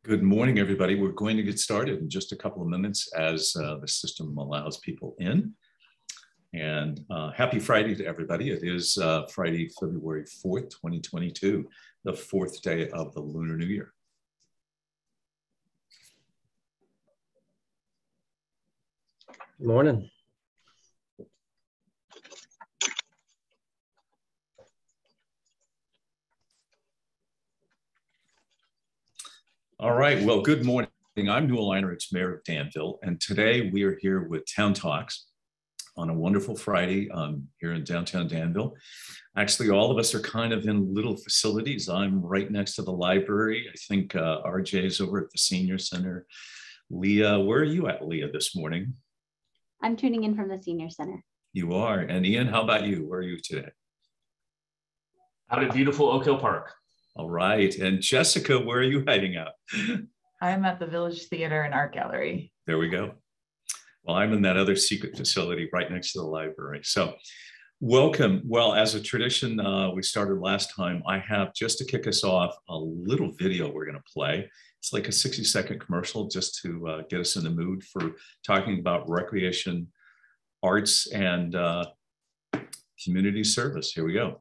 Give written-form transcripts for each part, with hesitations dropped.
Good morning, everybody. We're going to get started in just a couple of minutes as the system allows people in. And happy Friday to everybody. It is Friday, February 4th, 2022, the fourth day of the Lunar New Year. Good morning. All right, well, good morning. I'm Newell Arnerich, Mayor of Danville, and today we are here with Town Talks on a wonderful Friday here in downtown Danville. Actually, all of us are kind of in little facilities. I'm right next to the library. I think RJ is over at the Senior Center. Leah, where are you at, Leah, this morning? I'm tuning in from the Senior Center. You are. And Ian, how about you? Where are you today? Out at beautiful Oak Hill Park. All right. And Jessica, where are you hiding out? I'm at the Village Theater and Art Gallery. There we go. Well, I'm in that other secret facility right next to the library. So welcome. Well, as a tradition we started last time, I have, just to kick us off, a little video we're going to play. It's like a 60-second commercial just to get us in the mood for talking about recreation, arts, and community service. Here we go.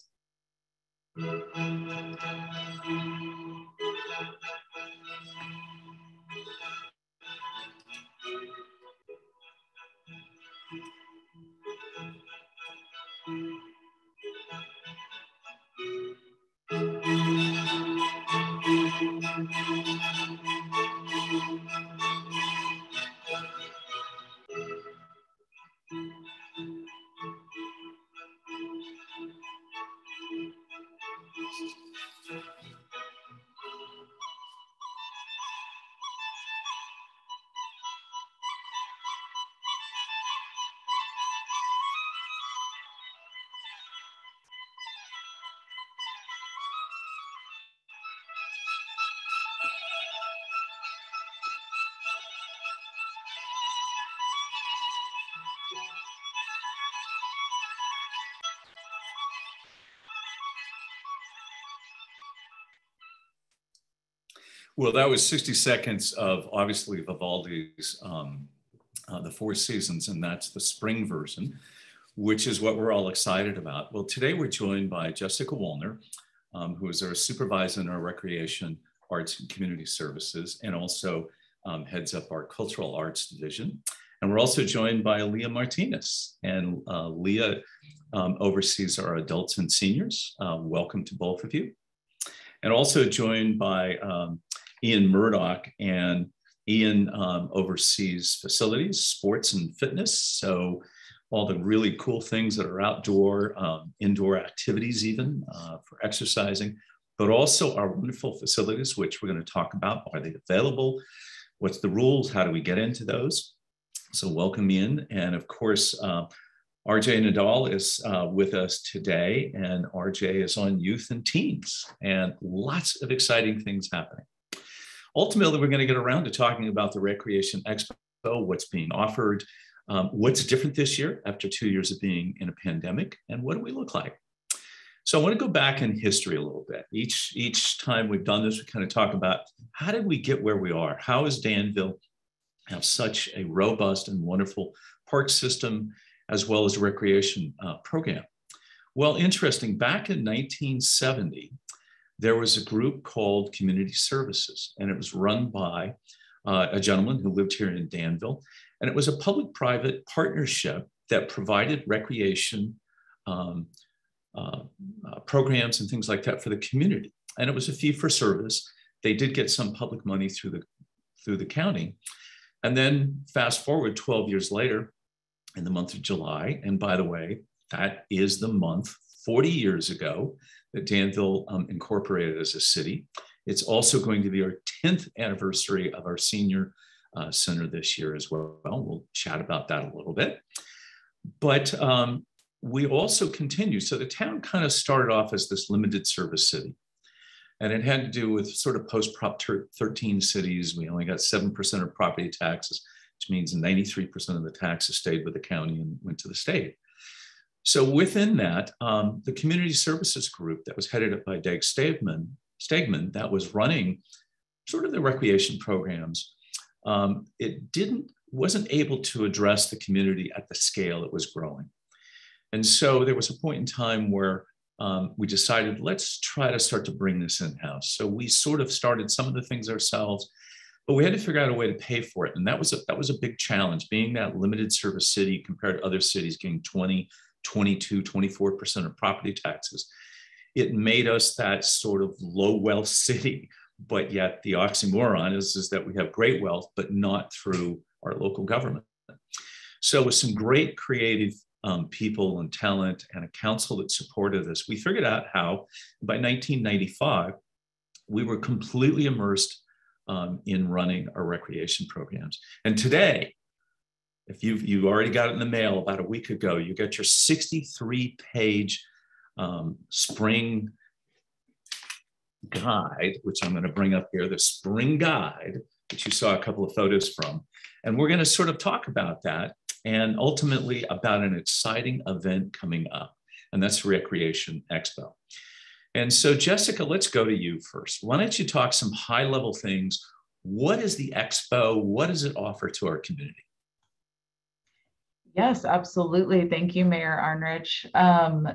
Well, that was 60 seconds of, obviously, Vivaldi's The Four Seasons, and that's the spring version, which is what we're all excited about. Well, today we're joined by Jessica Wallner, who is our supervisor in our Recreation, Arts, and Community Services, and also heads up our Cultural Arts Division. And we're also joined by Leah Martinez, and Leah oversees our adults and seniors. Welcome to both of you. And also joined by Ian Murdock, and Ian oversees facilities, sports, and fitness. So all the really cool things that are outdoor, indoor activities even for exercising, but also our wonderful facilities, which we're going to talk about. Are they available? What's the rules? How do we get into those? So welcome Ian. And of course, RJ Natal is with us today, and RJ is on youth and teens, and lots of exciting things happening. Ultimately, we're going to get around to talking about the Recreation Expo, what's being offered, what's different this year after 2 years of being in a pandemic, and what do we look like? So I want to go back in history a little bit. Each time we've done this, we kind of talk about how did we get where we are? How is Danville have such a robust and wonderful park system, as well as a recreation program? Well, interesting, back in 1970, there was a group called Community Services, and it was run by a gentleman who lived here in Danville. And it was a public-private partnership that provided recreation programs and things like that for the community. And it was a fee for service. They did get some public money through the county. And then fast forward 12 years later, in the month of July, and by the way, that is the month 40 years ago that Danville incorporated as a city. It's also going to be our 10th anniversary of our senior center this year as well. We'll chat about that a little bit. But we also continue. So the town kind of started off as this limited service city. And it had to do with sort of post-Prop 13 cities. We only got 7% of property taxes, which means 93% of the taxes stayed with the county and went to the state. So within that, the community services group that was headed up by Dag Stegman, that was running sort of the recreation programs, it wasn't able to address the community at the scale it was growing. And so there was a point in time where we decided, let's try to start to bring this in-house. So we sort of started some of the things ourselves, but we had to figure out a way to pay for it. And that was a big challenge, being that limited service city compared to other cities getting 20, 22, 24% of property taxes. It made us that sort of low wealth city, but yet the oxymoron is that we have great wealth, but not through our local government. So with some great creative people and talent and a council that supported us, we figured out how by 1995, we were completely immersed in running our recreation programs. And today, if you already got it in the mail about a week ago, you got your 63-page spring guide, which I'm going to bring up here, the spring guide, which you saw a couple of photos from. And we're going to sort of talk about that and ultimately about an exciting event coming up, and that's Recreation Expo. And so, Jessica, let's go to you first. Why don't you talk some high-level things? What is the Expo? What does it offer to our community? Yes, absolutely. Thank you, Mayor Arnerich.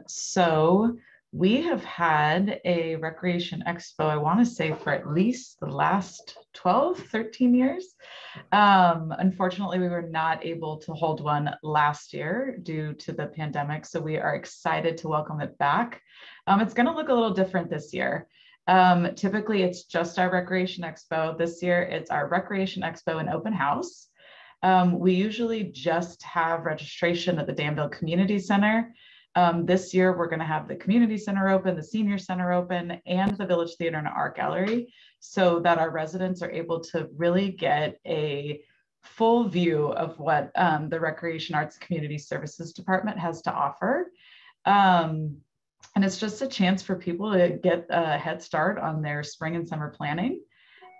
So we have had a Recreation Expo, I want to say, for at least the last 12, 13 years. Unfortunately, we were not able to hold one last year due to the pandemic, so we are excited to welcome it back. It's going to look a little different this year. Typically, it's just our Recreation Expo. This year, it's our Recreation Expo and open house. We usually just have registration at the Danville Community Center. This year, we're going to have the Community Center open, the Senior Center open, and the Village Theater and Art Gallery, so that our residents are able to really get a full view of what the Recreation Arts Community Services Department has to offer. And it's just a chance for people to get a head start on their spring and summer planning.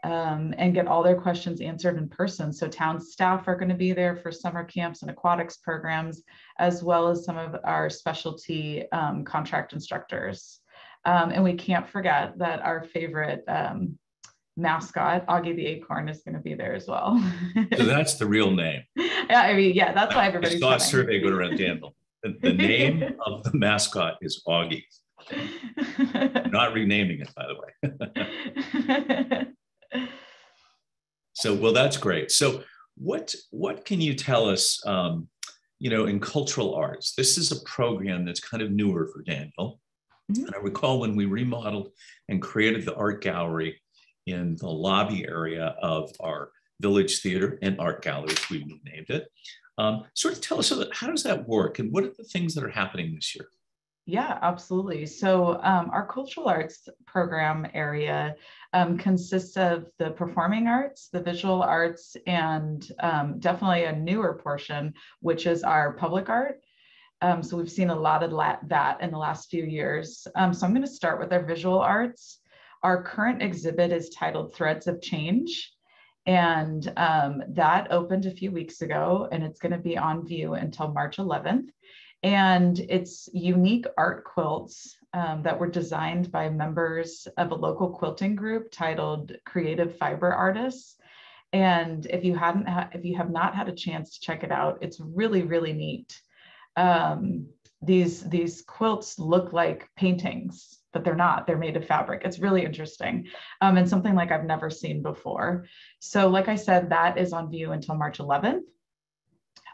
And get all their questions answered in person. So town staff are going to be there for summer camps and aquatics programs, as well as some of our specialty contract instructors. And we can't forget that our favorite mascot, Augie the Acorn, is going to be there as well. So that's the real name. Yeah, I mean, yeah, that's why everybody's I saw a survey go around Danville. The name of the mascot is Augie. Not renaming it, by the way. So, well, that's great. So what can you tell us, in cultural arts? This is a program that's kind of newer for Danville. Mm-hmm. And I recall when we remodeled and created the art gallery in the lobby area of our Village Theater and Art Gallery, as we named it. Sort of tell us, how does that work and what are the things that are happening this year? Yeah, absolutely. So our cultural arts program area consists of the performing arts, the visual arts, and definitely a newer portion, which is our public art. So we've seen a lot of that in the last few years. So I'm going to start with our visual arts. Our current exhibit is titled Threads of Change. And that opened a few weeks ago, and it's going to be on view until March 11th. And it's unique art quilts that were designed by members of a local quilting group titled Creative Fiber Artists. And if you have not had a chance to check it out, it's really, really neat. These quilts look like paintings, but they're not. They're made of fabric. It's really interesting, and something like I've never seen before. So like I said, that is on view until March 11th.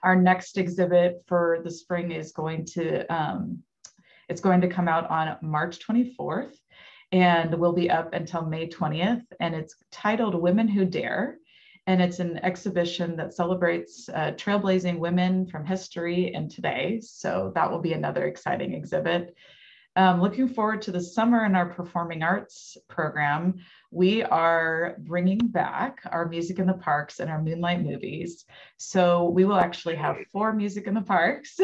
Our next exhibit for the spring is going to come out on March 24th and will be up until May 20th. And it's titled Women Who Dare. And it's an exhibition that celebrates trailblazing women from history and today. So that will be another exciting exhibit. Looking forward to the summer in our performing arts program. We are bringing back our Music in the Parks and our Moonlight movies. So we will actually have 4 Music in the Parks.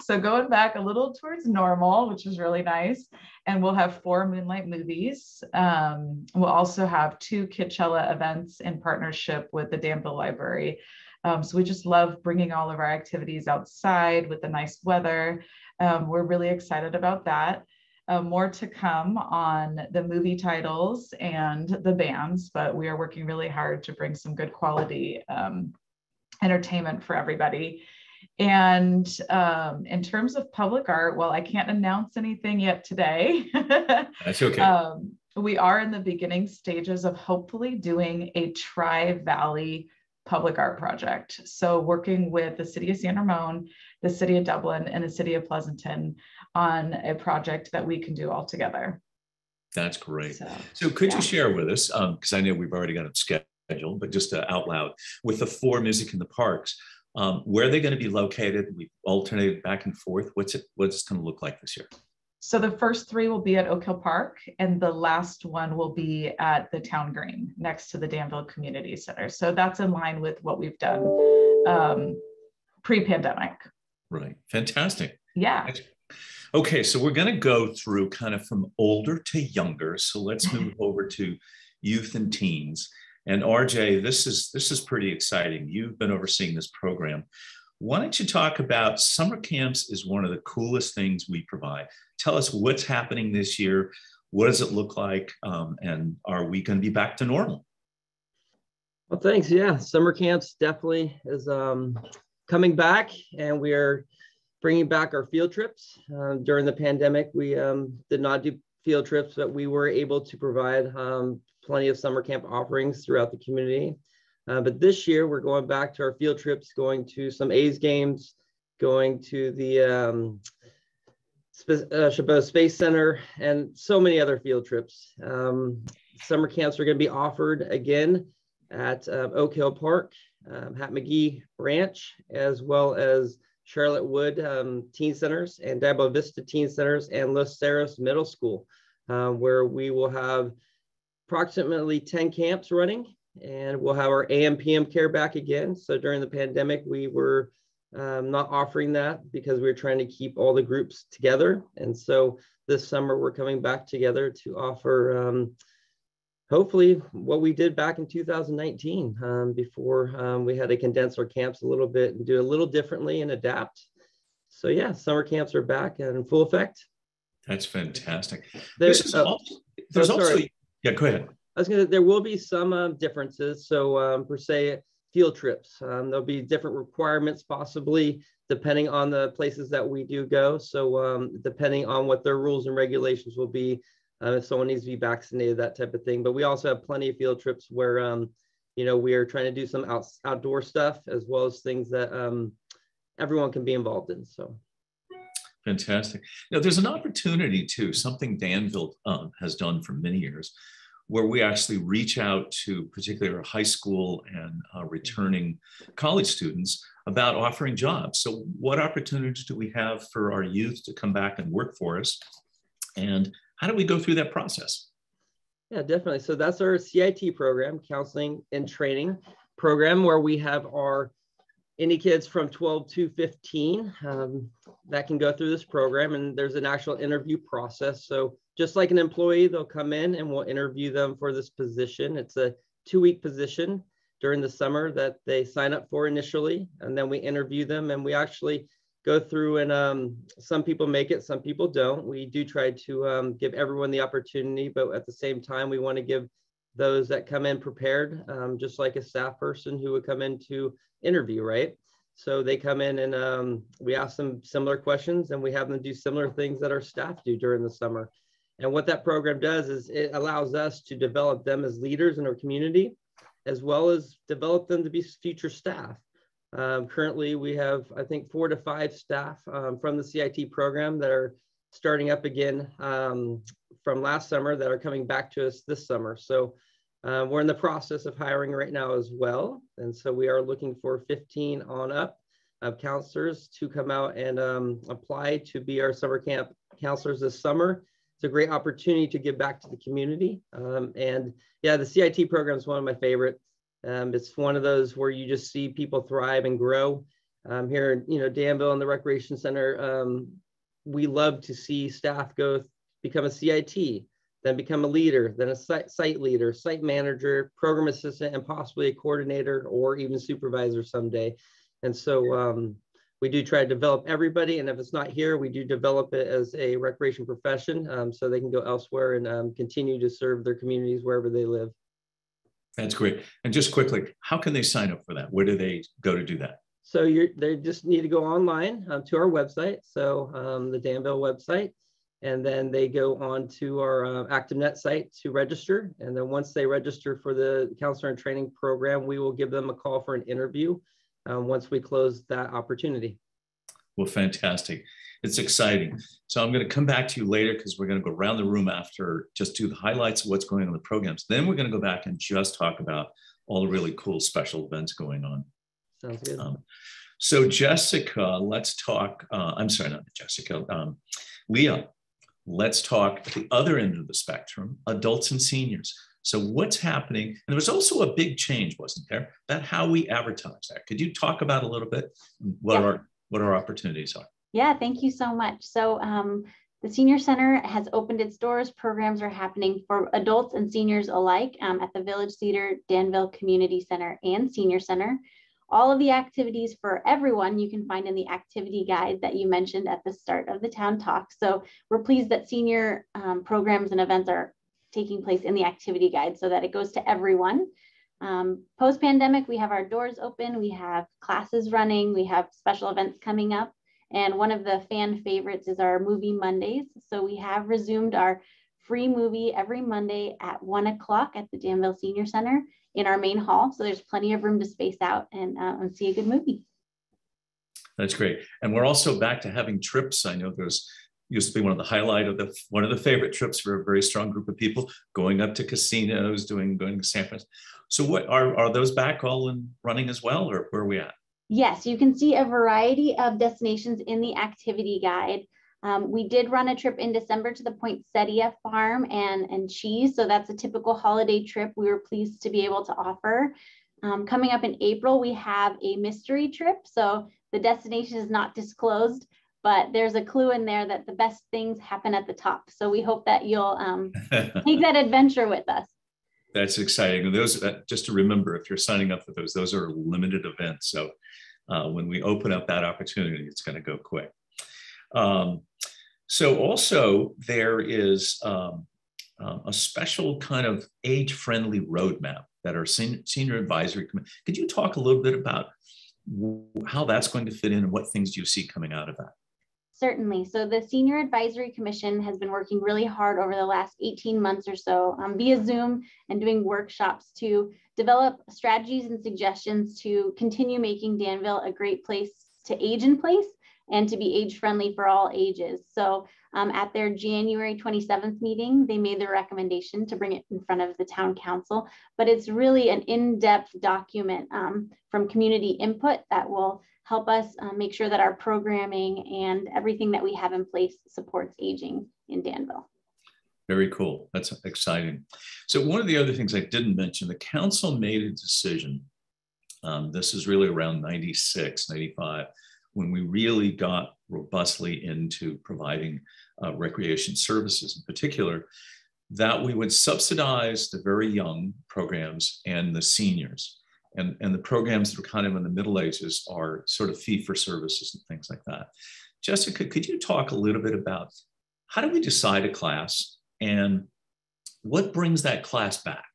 So going back a little towards normal, which is really nice. And we'll have 4 Moonlight movies. We'll also have 2 Kitchella events in partnership with the Danville Library. So we just love bringing all of our activities outside with the nice weather. We're really excited about that. more to come on the movie titles and the bands, but we are working really hard to bring some good quality entertainment for everybody. And in terms of public art, well, I can't announce anything yet today. That's okay. We are in the beginning stages of hopefully doing a Tri-Valley public art project. So working with the city of San Ramon, the city of Dublin, and the city of Pleasanton on a project that we can do all together. That's great. So could you share with us, because I know we've already got it scheduled, but just out loud, with the 4 Music in the Parks, where are they going to be located? We've alternated back and forth. What's it going to look like this year? So the first 3 will be at Oak Hill Park, and the last one will be at the Town Green next to the Danville Community Center. So that's in line with what we've done pre-pandemic. Right. Fantastic. Yeah. Okay, so we're going to go through kind of from older to younger. So let's move over to youth and teens. And RJ, this is pretty exciting. You've been overseeing this program. Why don't you talk about summer camps is one of the coolest things we provide. Tell us what's happening this year. What does it look like? And are we going to be back to normal? Well, thanks. Yeah, summer camps definitely is coming back, and we are bringing back our field trips. During the pandemic, we did not do field trips, but we were able to provide plenty of summer camp offerings throughout the community. But this year, we're going back to our field trips, going to some A's games, going to the Chabot Space Center, and so many other field trips. Summer camps are going to be offered again at Oak Hill Park, Hat McGee Ranch, as well as Charlotte Wood Teen Centers and Dabo Vista Teen Centers and Los Cerros Middle School, where we will have approximately 10 camps running, and we'll have our AM/PM care back again. So during the pandemic, we were not offering that because we were trying to keep all the groups together. And so this summer, we're coming back together to offer hopefully what we did back in 2019 before we had to condense our camps a little bit and do a little differently and adapt. So yeah, summer camps are back and in full effect. That's fantastic. There's also, yeah, go ahead. There will be some differences. So per se, field trips, there'll be different requirements possibly depending on the places that we do go. So depending on what their rules and regulations will be, if someone needs to be vaccinated, that type of thing. But we also have plenty of field trips where, you know, we are trying to do some outdoor stuff as well as things that everyone can be involved in. So. Fantastic. Now, there's an opportunity too, something Danville has done for many years, where we actually reach out to particularly high school and returning college students about offering jobs. So what opportunities do we have for our youth to come back and work for us? And how do we go through that process? Yeah, definitely. So that's our CIT program, Counseling and Training program, where we have any kids from 12 to 15 that can go through this program. And there's an actual interview process. So just like an employee, they'll come in and we'll interview them for this position. It's a 2-week position during the summer that they sign up for initially. And then we interview them, and we actually go through, and some people make it, some people don't. We do try to give everyone the opportunity, but at the same time, we want to give those that come in prepared, just like a staff person who would come in to interview, right? So they come in and we ask them similar questions, and we have them do similar things that our staff do during the summer. And what that program does is it allows us to develop them as leaders in our community, as well as develop them to be future staff. Currently, we have, I think, 4 to 5 staff from the CIT program that are starting up again from last summer that are coming back to us this summer. So we're in the process of hiring right now as well. And so we are looking for 15 on up of counselors to come out and apply to be our summer camp counselors this summer. It's a great opportunity to give back to the community. And yeah, the CIT program is one of my favorite. It's one of those where you just see people thrive and grow. Here, you know, Danville and the Recreation Center, we love to see staff become a CIT, then become a leader, then a site leader, site manager, program assistant, and possibly a coordinator or even supervisor someday. And so we do try to develop everybody. And if it's not here, we do develop it as a recreation profession so they can go elsewhere and continue to serve their communities wherever they live. That's great. And just quickly, how can they sign up for that? Where do they go to do that? So they just need to go online to our website. So the Danville website, and then they go on to our ActiveNet site to register. And then once they register for the counselor and training program, we will give them a call for an interview once we close that opportunity. Well, fantastic. It's exciting. So I'm going to come back to you later because we're going to go around the room after, just do the highlights of what's going on in the programs. Then we're going to go back and just talk about all the really cool special events going on. Sounds good. So Jessica, let's talk, I'm sorry, not Jessica, Leah, let's talk at the other end of the spectrum, adults and seniors. So what's happening? And there was also a big change, wasn't there, about how we advertise that. Could you talk about a little bit what our opportunities are? Yeah, thank you so much. So the Senior Center has opened its doors. Programs are happening for adults and seniors alike at the Village Theater, Danville Community Center, and Senior Center. All of the activities for everyone you can find in the activity guide that you mentioned at the start of the town talk. So we're pleased that senior programs and events are taking place in the activity guide so that it goes to everyone. Post-pandemic, we have our doors open, we have classes running, we have special events coming up. And one of the fan favorites is our Movie Mondays. So we have resumed our free movie every Monday at 1 o'clock at the Danville Senior Center in our main hall. So there's plenty of room to space out and see a good movie. That's great. And we're also back to having trips. I know there's used to be one of the highlight of one of the favorite trips for a very strong group of people, going up to casinos, going to San Francisco. So what are those back all and running as well, or where are we at? Yes, you can see a variety of destinations in the activity guide. We did run a trip in December to the Poinsettia Farm and Cheese. So that's a typical holiday trip we were pleased to be able to offer. Coming up in April, we have a mystery trip. So the destination is not disclosed, but there's a clue in there that the best things happen at the top. So we hope that you'll take that adventure with us. That's exciting. And those, just to remember, if you're signing up for those are limited events. So when we open up that opportunity, it's going to go quick. So also there is a special kind of age-friendly roadmap that our senior advisory committee. Could you talk a little bit about how that's going to fit in and what things do you see coming out of that? Certainly. So the Senior Advisory Commission has been working really hard over the last 18 months or so via Zoom and doing workshops to develop strategies and suggestions to continue making Danville a great place to age in place and to be age friendly for all ages. So at their January 27th meeting, they made the recommendation to bring it in front of the town council, but it's really an in-depth document from community input that will help us make sure that our programming and everything that we have in place supports aging in Danville. Very cool. That's exciting. So one of the other things I didn't mention, the council made a decision. This is really around 96, 95, when we really got robustly into providing recreation services in particular, that we would subsidize the very young programs and the seniors. And the programs that are kind of in the middle ages are sort of fee for services and things like that. Jessica, could you talk a little bit about how do we decide a class and what brings that class back?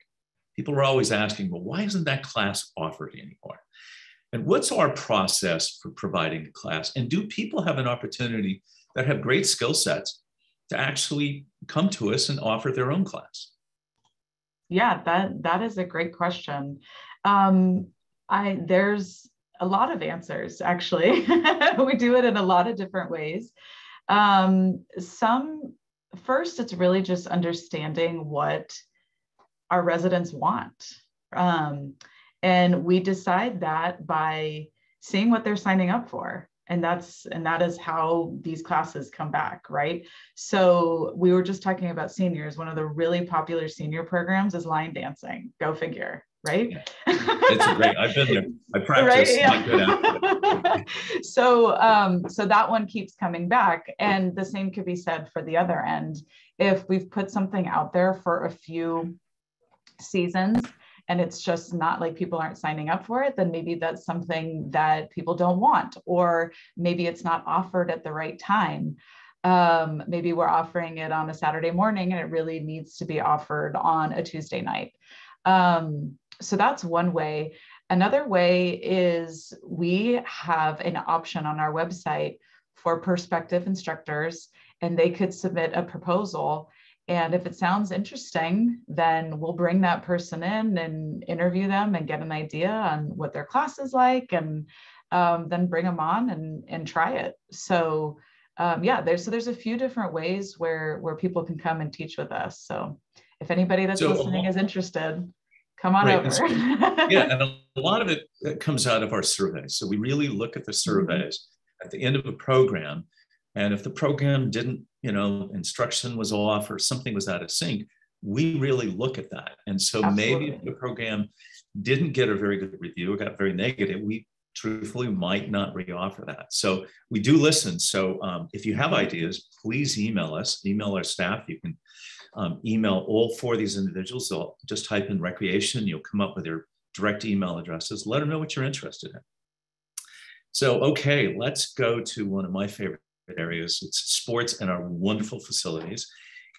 People are always asking, well, why isn't that class offered anymore? And what's our process for providing a class? And do people have an opportunity that have great skill sets to actually come to us and offer their own class? Yeah, that is a great question. There's a lot of answers, actually. We do it in a lot of different ways. First, it's really just understanding what our residents want. And we decide that by seeing what they're signing up for. And that is how these classes come back, right? So we were just talking about seniors. One of the really popular senior programs is line dancing. Go figure, right? Yeah. It's great. I've been there. I practice. Right? Yeah. So that one keeps coming back. And the same could be said for the other end. If we've put something out there for a few seasons and it's just not like people aren't signing up for it, then maybe that's something that people don't want, or maybe it's not offered at the right time. Maybe we're offering it on a Saturday morning and it really needs to be offered on a Tuesday night. So that's one way. Another way is we have an option on our website for prospective instructors, and they could submit a proposal. And if it sounds interesting, then we'll bring that person in and interview them and get an idea on what their class is like, and then bring them on and try it. So yeah, there's a few different ways where people can come and teach with us. So if anybody that's listening is interested, come on over. Yeah, and a lot of it comes out of our surveys. So we really look at the surveys at the end of a program. And if the program didn't, instruction was off or something was out of sync, we really look at that. And so maybe if the program didn't get a very good review, it got very negative, we truthfully might not reoffer that. So we do listen. So if you have ideas, please email us, email our staff. You can email all four of these individuals. They'll just type in recreation. You'll come up with their direct email addresses. Let them know what you're interested in. So, okay, let's go to one of my favorite areas. It's sports and our wonderful facilities.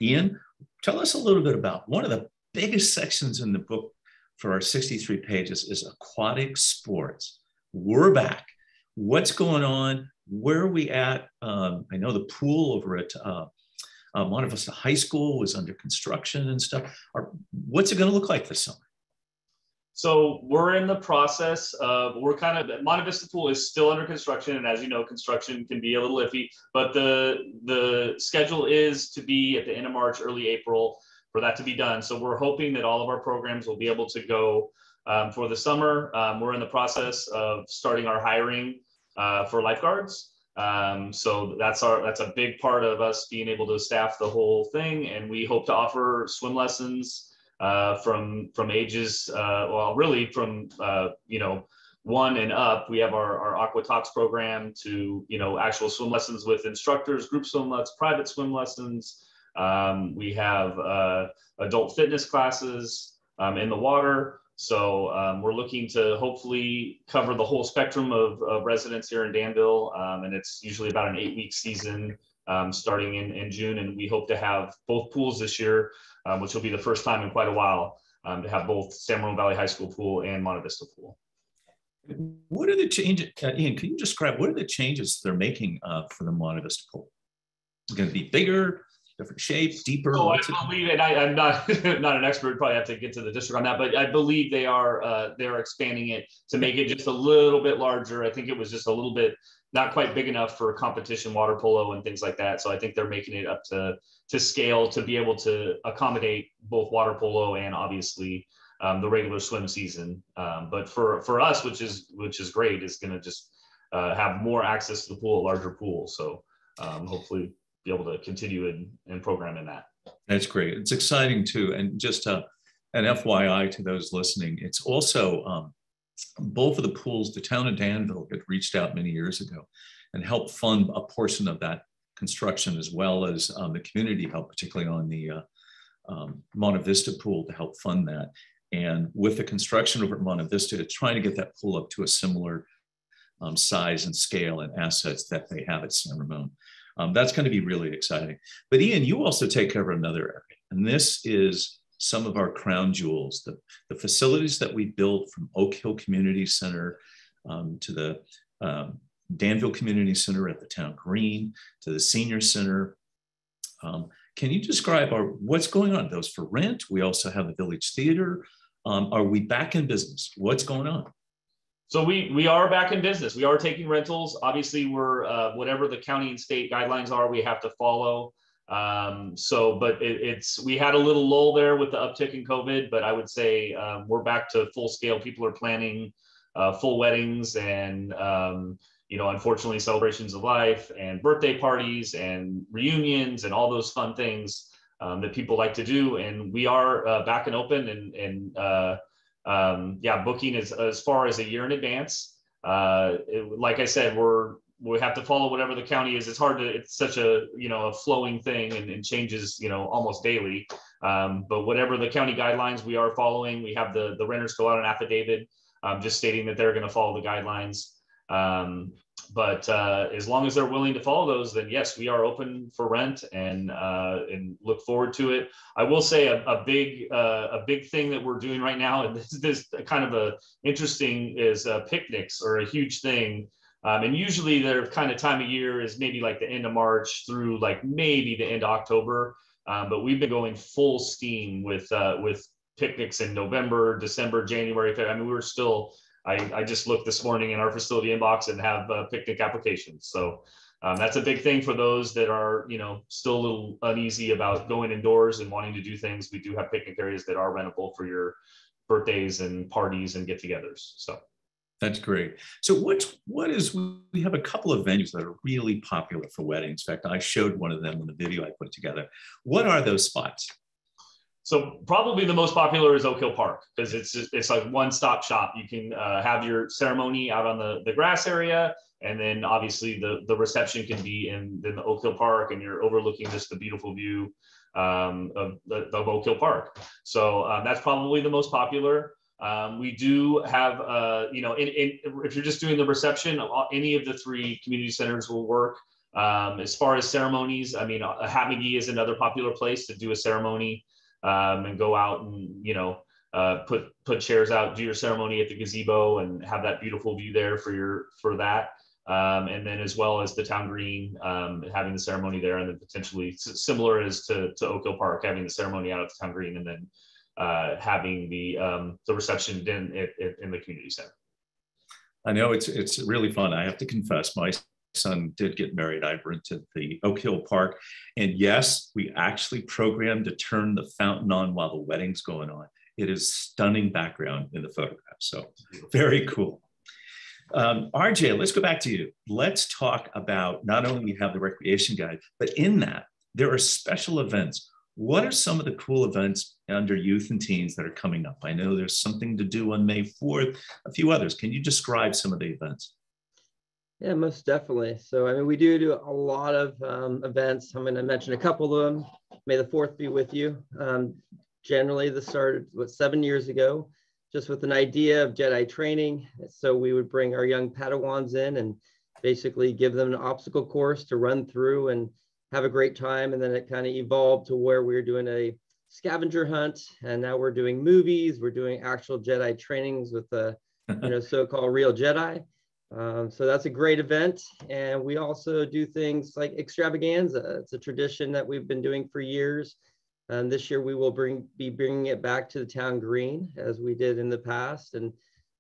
Ian, tell us a little bit about one of the biggest sections in the book for our 63 pages is aquatic sports. We're back. What's going on? Where are we at? I know the pool over at Monte Vista High School was under construction and stuff. What's it going to look like this summer? So we're in the process of, Monte Vista Pool is still under construction. And as you know, construction can be a little iffy, but the schedule is to be at the end of March, early April for that to be done. So we're hoping that all of our programs will be able to go for the summer. We're in the process of starting our hiring for lifeguards. So that's a big part of us being able to staff the whole thing. And we hope to offer swim lessons from ages, really from, 1 and up. We have our Aquatic program to, actual swim lessons with instructors, group swim lessons, private swim lessons. We have adult fitness classes in the water. So we're looking to hopefully cover the whole spectrum of residents here in Danville. And it's usually about an 8-week season starting in June. And we hope to have both pools this year, which will be the first time in quite a while to have both San Ramon Valley High School pool and Monte Vista pool. What are the changes, Ian, can you describe what are the changes they're making for the Monte Vista pool? Is it going to be bigger, different shape, deeper? Oh, I believe, and I'm not not an expert, probably have to get to the district on that, but I believe they're expanding it to make it just a little bit larger. I think it was just a little bit not quite big enough for competition water polo and things like that. So I think they're making it up to scale to be able to accommodate both water polo and obviously the regular swim season. But for us, which is great, is going to just have more access to the pool, a larger pool. So hopefully be able to continue and program in that. That's great. It's exciting too. And just an FYI to those listening, it's also both of the pools, the town of Danville had reached out many years ago and helped fund a portion of that construction, as well as the community help, particularly on the Monte Vista pool, to help fund that. And with the construction over at Monte Vista, it's trying to get that pool up to a similar size and scale and assets that they have at San Ramon. That's going to be really exciting. But Ian, you also take care of another area, and this is some of our crown jewels, the facilities that we built from Oak Hill Community Center to the Danville Community Center at the Town Green, to the Senior Center. Can you describe what's going on? Those for rent. We also have the Village Theater. Are we back in business? What's going on? So we are back in business. We are taking rentals. Obviously, we're whatever the county and state guidelines are, we have to follow. But we had a little lull there with the uptick in COVID, but I would say we're back to full scale. People are planning full weddings and unfortunately celebrations of life and birthday parties and reunions and all those fun things that people like to do. And we are back and open and booking as far as a year in advance. Like I said, we have to follow whatever the county is. It's hard to, it's such a, a flowing thing and changes, almost daily. But whatever the county guidelines we are following, we have the renters fill out an affidavit just stating that they're going to follow the guidelines. But as long as they're willing to follow those, then yes, we are open for rent and look forward to it. I will say a big thing that we're doing right now, and this kind of a interesting, is picnics are a huge thing. And usually their kind of time of year is maybe like the end of March through like maybe the end of October. But we've been going full steam with picnics in November, December, January. I mean, we were still, I just looked this morning in our facility inbox and have picnic applications. So that's a big thing for those that are, still a little uneasy about going indoors and wanting to do things. We do have picnic areas that are rentable for your birthdays and parties and get-togethers. So that's great. So we have a couple of venues that are really popular for weddings. In fact, I showed one of them in the video I put together. What are those spots? So probably the most popular is Oak Hill Park, because it's like one-stop shop. You can have your ceremony out on the grass area, and then obviously the reception can be in the Oak Hill Park, and you're overlooking just the beautiful view of Oak Hill Park. So that's probably the most popular. We do have, if you're just doing the reception, any of the three community centers will work. As far as ceremonies, I mean, Hat McGee is another popular place to do a ceremony. And go out and put chairs out, do your ceremony at the gazebo, and have that beautiful view there for that. And then as well as the town green, having the ceremony there, and then potentially similar as to Oak Hill Park, having the ceremony out at the town green, and then having the reception in the community center. I know it's really fun. I have to confess, my son did get married. I rented the Oak Hill Park, and yes, we actually programmed to turn the fountain on while the wedding's going on. It is stunning background in the photograph. So very cool. RJ, let's go back to you. Let's talk about, not only we have the recreation guide, but in that there are special events. What are some of the cool events under youth and teens that are coming up? I know there's something to do on May 4th, a few others. Can you describe some of the events? Yeah, most definitely. So, I mean, we do a lot of events. I'm going to mention a couple of them. May the 4th be with you. Generally, this started, 7 years ago, just with an idea of Jedi training. So we would bring our young Padawans in and basically give them an obstacle course to run through and have a great time. And then it kind of evolved to where we were doing a scavenger hunt. And now we're doing movies. We're doing actual Jedi trainings with the so-called real Jedi. So that's a great event. And we also do things like extravaganza. It's a tradition that we've been doing for years. And this year we will be bringing it back to the town green as we did in the past, and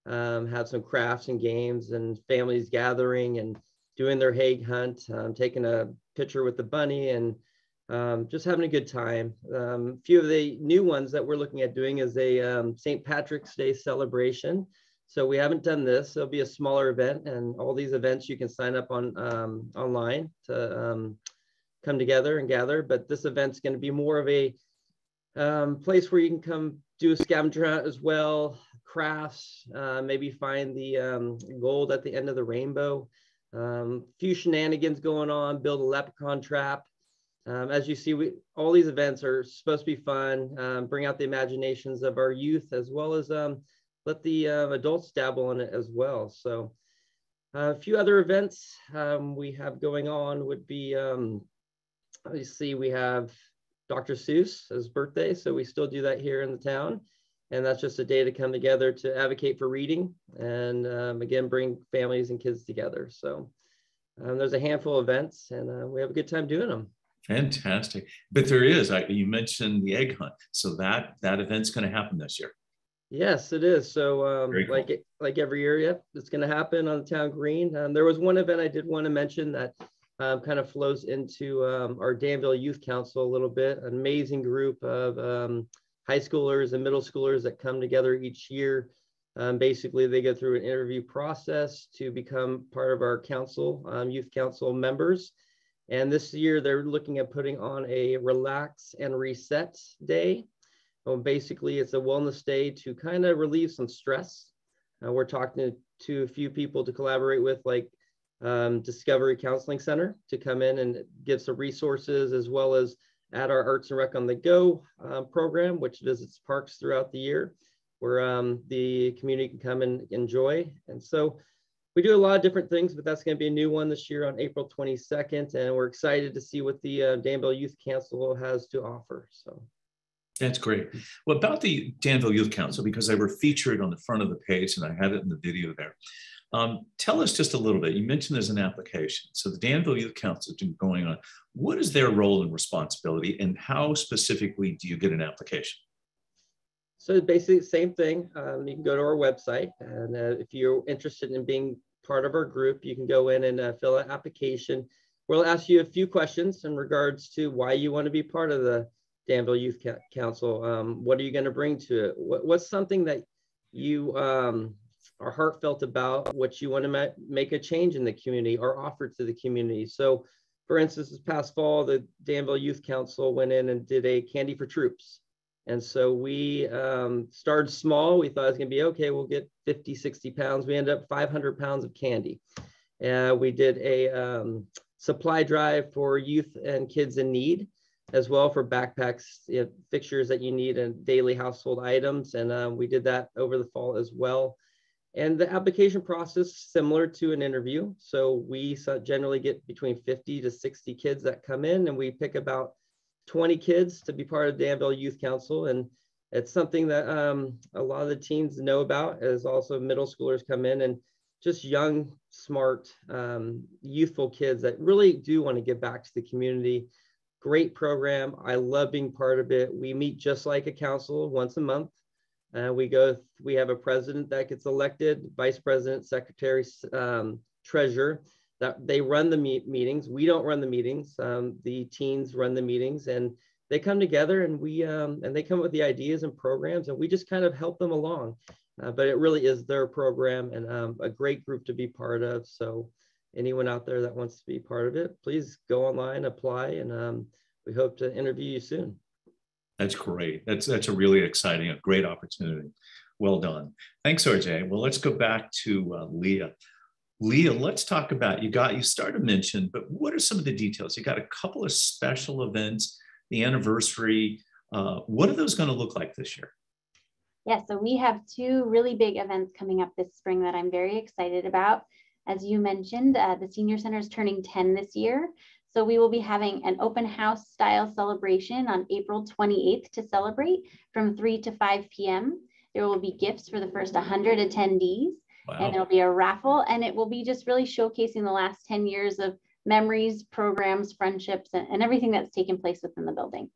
have some crafts and games and families gathering and doing their hag hunt, taking a picture with the bunny, and just having a good time. A few of the new ones that we're looking at doing is a St. Patrick's Day celebration. So we haven't done this. It'll be a smaller event, and all these events you can sign up on online to come together and gather. But this event's going to be more of a place where you can come do a scavenger hunt as well, crafts, maybe find the gold at the end of the rainbow. Few shenanigans going on, build a leprechaun trap. As you see, all these events are supposed to be fun, bring out the imaginations of our youth, as well as let the adults dabble in it as well. So a few other events we have going on would be, obviously we have Dr. Seuss's birthday. So we still do that here in the town. And that's just a day to come together to advocate for reading and again, bring families and kids together. So there's a handful of events, and we have a good time doing them. Fantastic. But there is, you mentioned the egg hunt. So that event's going to happen this year. Yes, it is. So cool. like every year, yeah, it's going to happen on the town green. There was one event I did want to mention that kind of flows into our Danville Youth Council a little bit. An amazing group of high schoolers and middle schoolers that come together each year. Basically, they go through an interview process to become part of our council, youth council members. And this year, they're looking at putting on a relax and reset day. Basically, it's a wellness day to kind of relieve some stress. We're talking to a few people to collaborate with, like Discovery Counseling Center to come in and give some resources, as well as at our Arts and Rec on the Go program, which visits parks throughout the year, where the community can come and enjoy. And so we do a lot of different things, but that's going to be a new one this year on April 22nd. And we're excited to see what the Danville Youth Council has to offer. So that's great. Well, about the Danville Youth Council, because they were featured on the front of the page and I had it in the video there. Tell us just a little bit. You mentioned there's an application. So the Danville Youth Council has been going on. What is their role and responsibility, and how specifically do you get an application? So basically the same thing. You can go to our website, and if you're interested in being part of our group, you can go in and fill out an application. We'll ask you a few questions in regards to why you want to be part of the Danville Youth Council. What are you going to bring to it? What's something that you are heartfelt about, what you want to make a change in the community or offer to the community? So for instance, this past fall, the Danville Youth Council went in and did a Candy for Troops. And so we started small. We thought it was going to be okay, we'll get 50, 60 pounds. We ended up 500 pounds of candy. We did a supply drive for youth and kids in need, as well for backpacks, fixtures that you need, and daily household items. And we did that over the fall as well. And the application process, similar to an interview. So we generally get between 50 to 60 kids that come in, and we pick about 20 kids to be part of Danville Youth Council. And it's something that a lot of the teens know about, as also middle schoolers come in, and just young, smart, youthful kids that really do want to give back to the community. Great program. I love being part of it. We meet just like a council once a month. We have a president that gets elected, vice president, secretary, treasurer. That they run the meetings. We don't run the meetings. The teens run the meetings, and they come together, and they come up with the ideas and programs, and we just kind of help them along. But it really is their program, and a great group to be part of. So anyone out there that wants to be part of it, please go online, apply, and we hope to interview you soon. That's great. That's a really exciting, a great opportunity. Well done. Thanks, RJ. Well, let's go back to Leah. Leah, let's talk about, you started to mention, but what are some of the details? You got a couple of special events, the anniversary. What are those going to look like this year? Yeah, so we have two really big events coming up this spring that I'm very excited about. As you mentioned, the Senior Center is turning 10 this year. So we will be having an open house style celebration on April 28th to celebrate from 3 to 5 p.m. There will be gifts for the first 100 attendees. Wow. And there'll be a raffle, and it will be just really showcasing the last 10 years of memories, programs, friendships, and everything that's taken place within the building.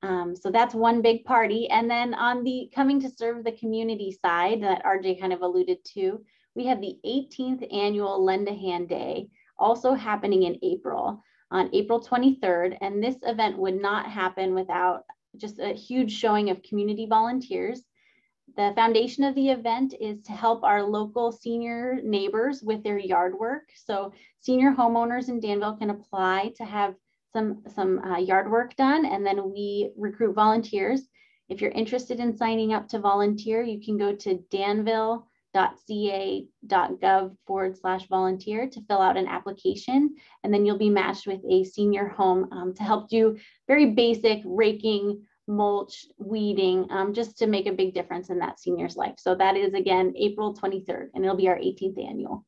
So that's one big party. And then on the coming to serve the community side that RJ kind of alluded to, we have the 18th Annual Lindahan Day, also happening in April, on April 23rd. And this event would not happen without just a huge showing of community volunteers. The foundation of the event is to help our local senior neighbors with their yard work. So senior homeowners in Danville can apply to have some yard work done, and then we recruit volunteers. If you're interested in signing up to volunteer, you can go to danville.ca.gov/volunteer to fill out an application, and then you'll be matched with a senior home to help do very basic raking, mulch, weeding, just to make a big difference in that senior's life. So that is, again, April 23rd, and it'll be our 18th annual.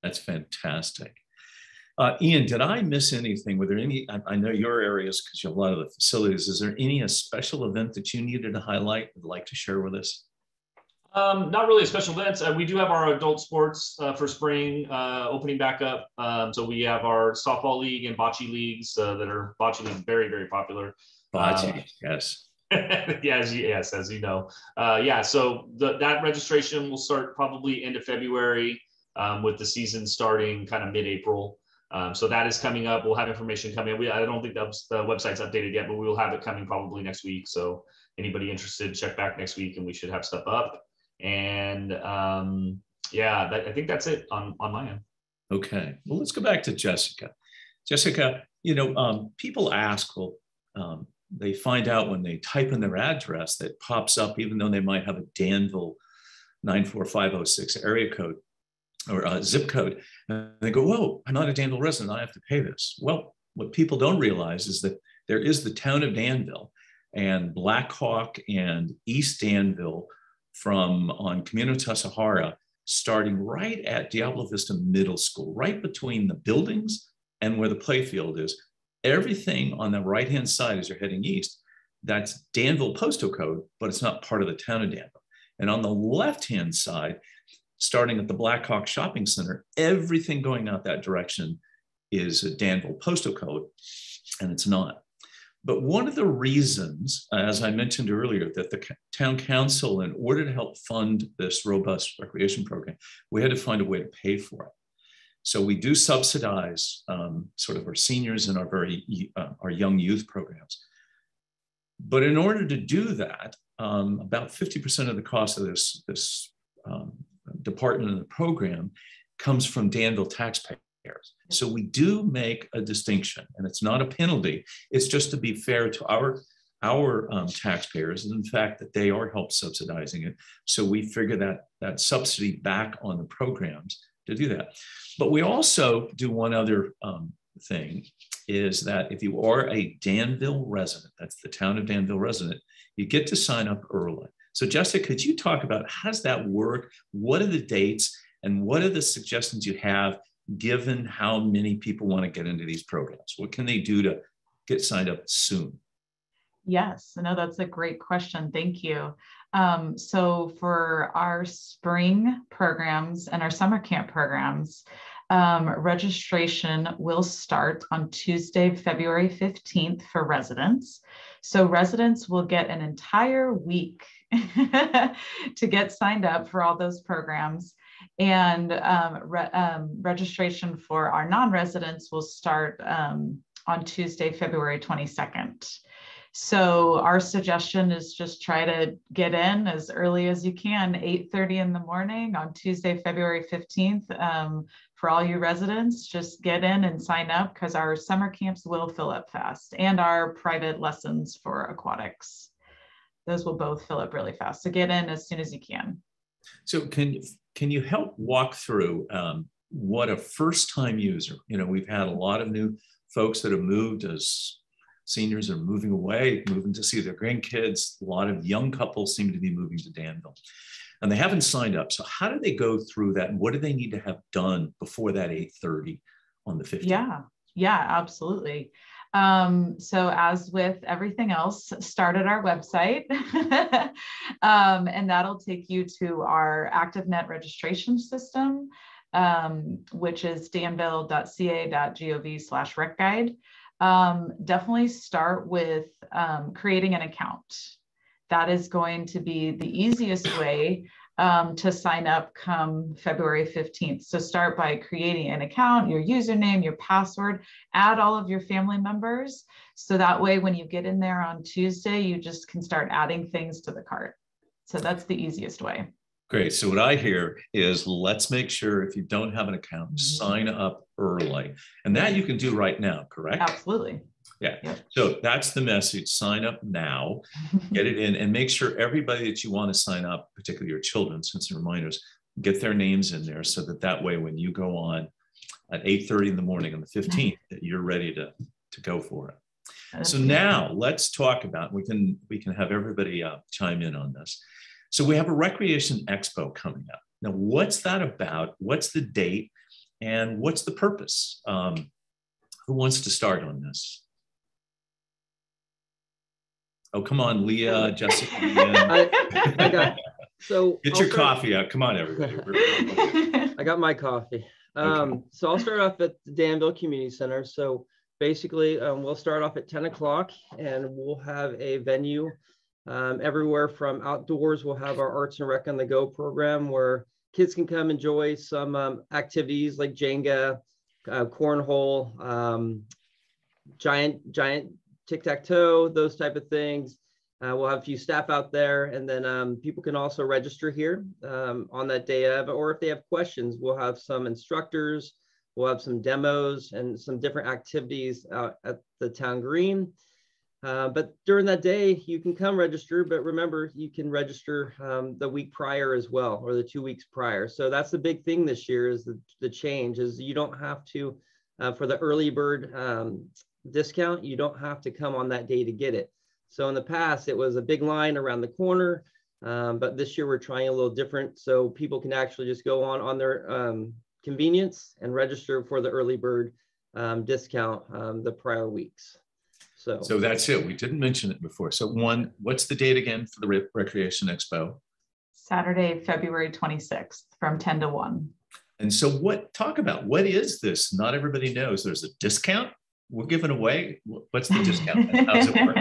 That's fantastic. Ian, did I miss anything? Were there any, I know your areas, because you have a lot of the facilities, is there a special event that you needed to highlight, would like to share with us? Not really a special event. We do have our adult sports for spring opening back up. So we have our softball league and bocce leagues bocce leagues very, very popular. Bocce, yes. yes, as you know. Yeah, so that registration will start probably end of February with the season starting kind of mid-April. So that is coming up. We'll have information coming. I don't think the website's updated yet, but we will have it coming probably next week. So anybody interested, check back next week and we should have stuff up. And yeah, I think that's it on my end. Okay, well, let's go back to Jessica. Jessica, people ask, well, they find out when they type in their address that pops up, even though they might have a Danville 94506 area code. or zip code. And they go, whoa, I'm not a Danville resident, I have to pay this. Well, what people don't realize is that there is the town of Danville, and Black Hawk and East Danville from on Camino Sahara, starting right at Diablo Vista Middle School, right between the buildings and where the playfield is. Everything on the right-hand side as you're heading east, that's Danville postal code, but it's not part of the town of Danville. And on the left-hand side, starting at the Black Hawk Shopping Center, everything going out that direction is a Danville postal code, and it's not. But one of the reasons, as I mentioned earlier, that the town council, in order to help fund this robust recreation program, we had to find a way to pay for it. So we do subsidize sort of our seniors and our young youth programs. But in order to do that, about 50% of the cost of this department of the program comes from Danville taxpayers. So we do make a distinction, and it's not a penalty. It's just to be fair to our taxpayers, and in fact that they are help subsidizing it. So we figure that subsidy back on the programs to do that. But we also do one other thing, is that if you are a Danville resident, that's the town of Danville resident, you get to sign up early. So Jessica, could you talk about how does that work? What are the dates, and what are the suggestions you have given how many people want to get into these programs? What can they do to get signed up soon? Yes, no, that's a great question. Thank you. So for our spring programs and our summer camp programs, registration will start on Tuesday, February 15th for residents. So residents will get an entire week to get signed up for all those programs. And registration for our non-residents will start on Tuesday, February 22nd. So our suggestion is just try to get in as early as you can, 8:30 in the morning on Tuesday, February 15th. For all you residents, just get in and sign up, because our summer camps will fill up fast, and our private lessons for aquatics. Those will both fill up really fast. So get in as soon as you can. So can you help walk through what a first-time user, we've had a lot of new folks that have moved as seniors are moving away, moving to see their grandkids. A lot of young couples seem to be moving to Danville, and they haven't signed up. So how do they go through that? And what do they need to have done before that 8:30 on the 15th? Yeah, absolutely. So as with everything else, start at our website, and that'll take you to our ActiveNet registration system, which is danville.ca.gov/recguide. Definitely start with creating an account. That is going to be the easiest way to sign up come February 15th. So start by creating an account, your username, your password, add all of your family members. So that way, when you get in there on Tuesday, you just can start adding things to the cart. So that's the easiest way. Great. So what I hear is, let's make sure if you don't have an account, sign up early. And that you can do right now, correct? Absolutely. Yeah. Yep. So that's the message. Sign up now, get it in, and make sure everybody that you want to sign up, particularly your children, since they're minors, get their names in there, so that way when you go on at 8:30 in the morning on the 15th, that you're ready to go for it. So now let's talk about, we can have everybody chime in on this. So we have a Recreation Expo coming up. Now, what's that about? What's the date? And what's the purpose? Who wants to start on this? Oh, come on, Leah, Jessica. I got, so get your coffee out. Come on, everybody. I got my coffee. Okay. So I'll start off at the Danville Community Center. So basically, we'll start off at 10 o'clock, and we'll have a venue everywhere from outdoors. We'll have our Arts and Rec on the Go program, where kids can come enjoy some activities like Jenga, cornhole, giant tic-tac-toe, those type of things. We'll have a few staff out there, and then people can also register here on that day of, or if they have questions, we'll have some instructors, we'll have some demos and some different activities out at the town green. But during that day, you can come register, but remember, you can register the week prior as well, or the 2 weeks prior. So that's the big thing this year is the change is you don't have to, for the early bird discount, you don't have to come on that day to get it. So in the past, it was a big line around the corner, but this year we're trying a little different. So people can actually just go on their convenience and register for the early bird discount the prior weeks. So that's it. We didn't mention it before. So what's the date again for the Recreation Expo? Saturday, February 26th from 10 to 1. And so talk about what is this? Not everybody knows there's a discount we're giving away. What's the discount? How's it work?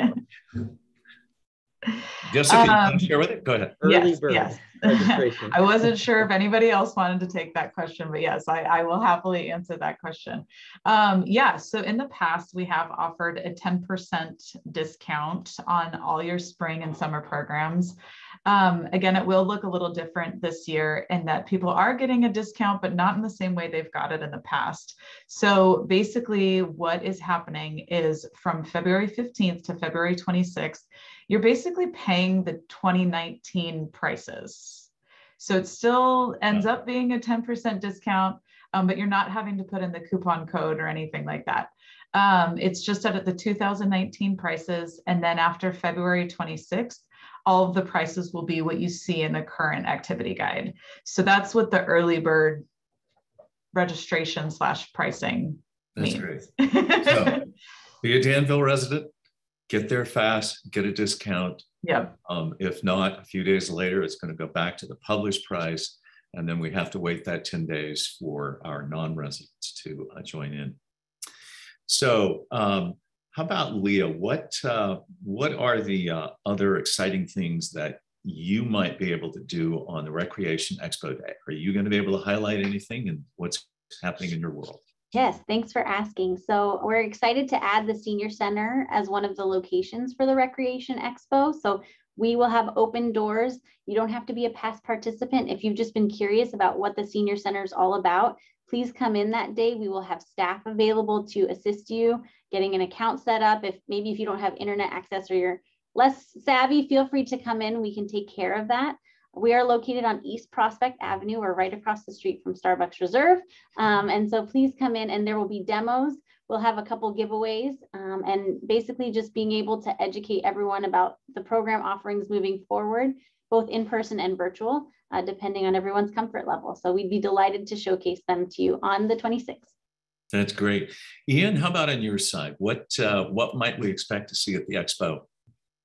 Jessica, you want to share with it? Go ahead. Early bird registration. I wasn't sure if anybody else wanted to take that question, but yes, I will happily answer that question. Yeah, so in the past, we have offered a 10% discount on all your spring and summer programs. Again, it will look a little different this year in that people are getting a discount, but not in the same way they've got it in the past. So basically what is happening is from February 15th to February 26th, you're basically paying the 2019 prices. So it still ends up being a 10% discount, but you're not having to put in the coupon code or anything like that. It's just at the 2019 prices. And then after February 26th, all of the prices will be what you see in the current activity guide. So that's what the early bird registration / pricing means. That's great. So be a Danville resident, get there fast, get a discount. Yep. If not, a few days later, it's going to go back to the published price. And then we have to wait that 10 days for our non-residents to join in. So how about Leah? What are the other exciting things that you might be able to do on the Recreation Expo Day? Are you going to be able to highlight anything and what's happening in your world? Yes, thanks for asking. So we're excited to add the Senior Center as one of the locations for the Recreation Expo. So we will have open doors. You don't have to be a past participant. If you've just been curious about what the Senior Center is all about, please come in that day. We will have staff available to assist you getting an account set up. If you don't have internet access or you're less savvy, feel free to come in. We can take care of that. We are located on East Prospect Avenue. We're right across the street from Starbucks Reserve. And so please come in and there will be demos. We'll have a couple giveaways and basically just being able to educate everyone about the program offerings moving forward, both in person and virtual, depending on everyone's comfort level. So we'd be delighted to showcase them to you on the 26th. That's great. Ian, how about on your side? What might we expect to see at the Expo?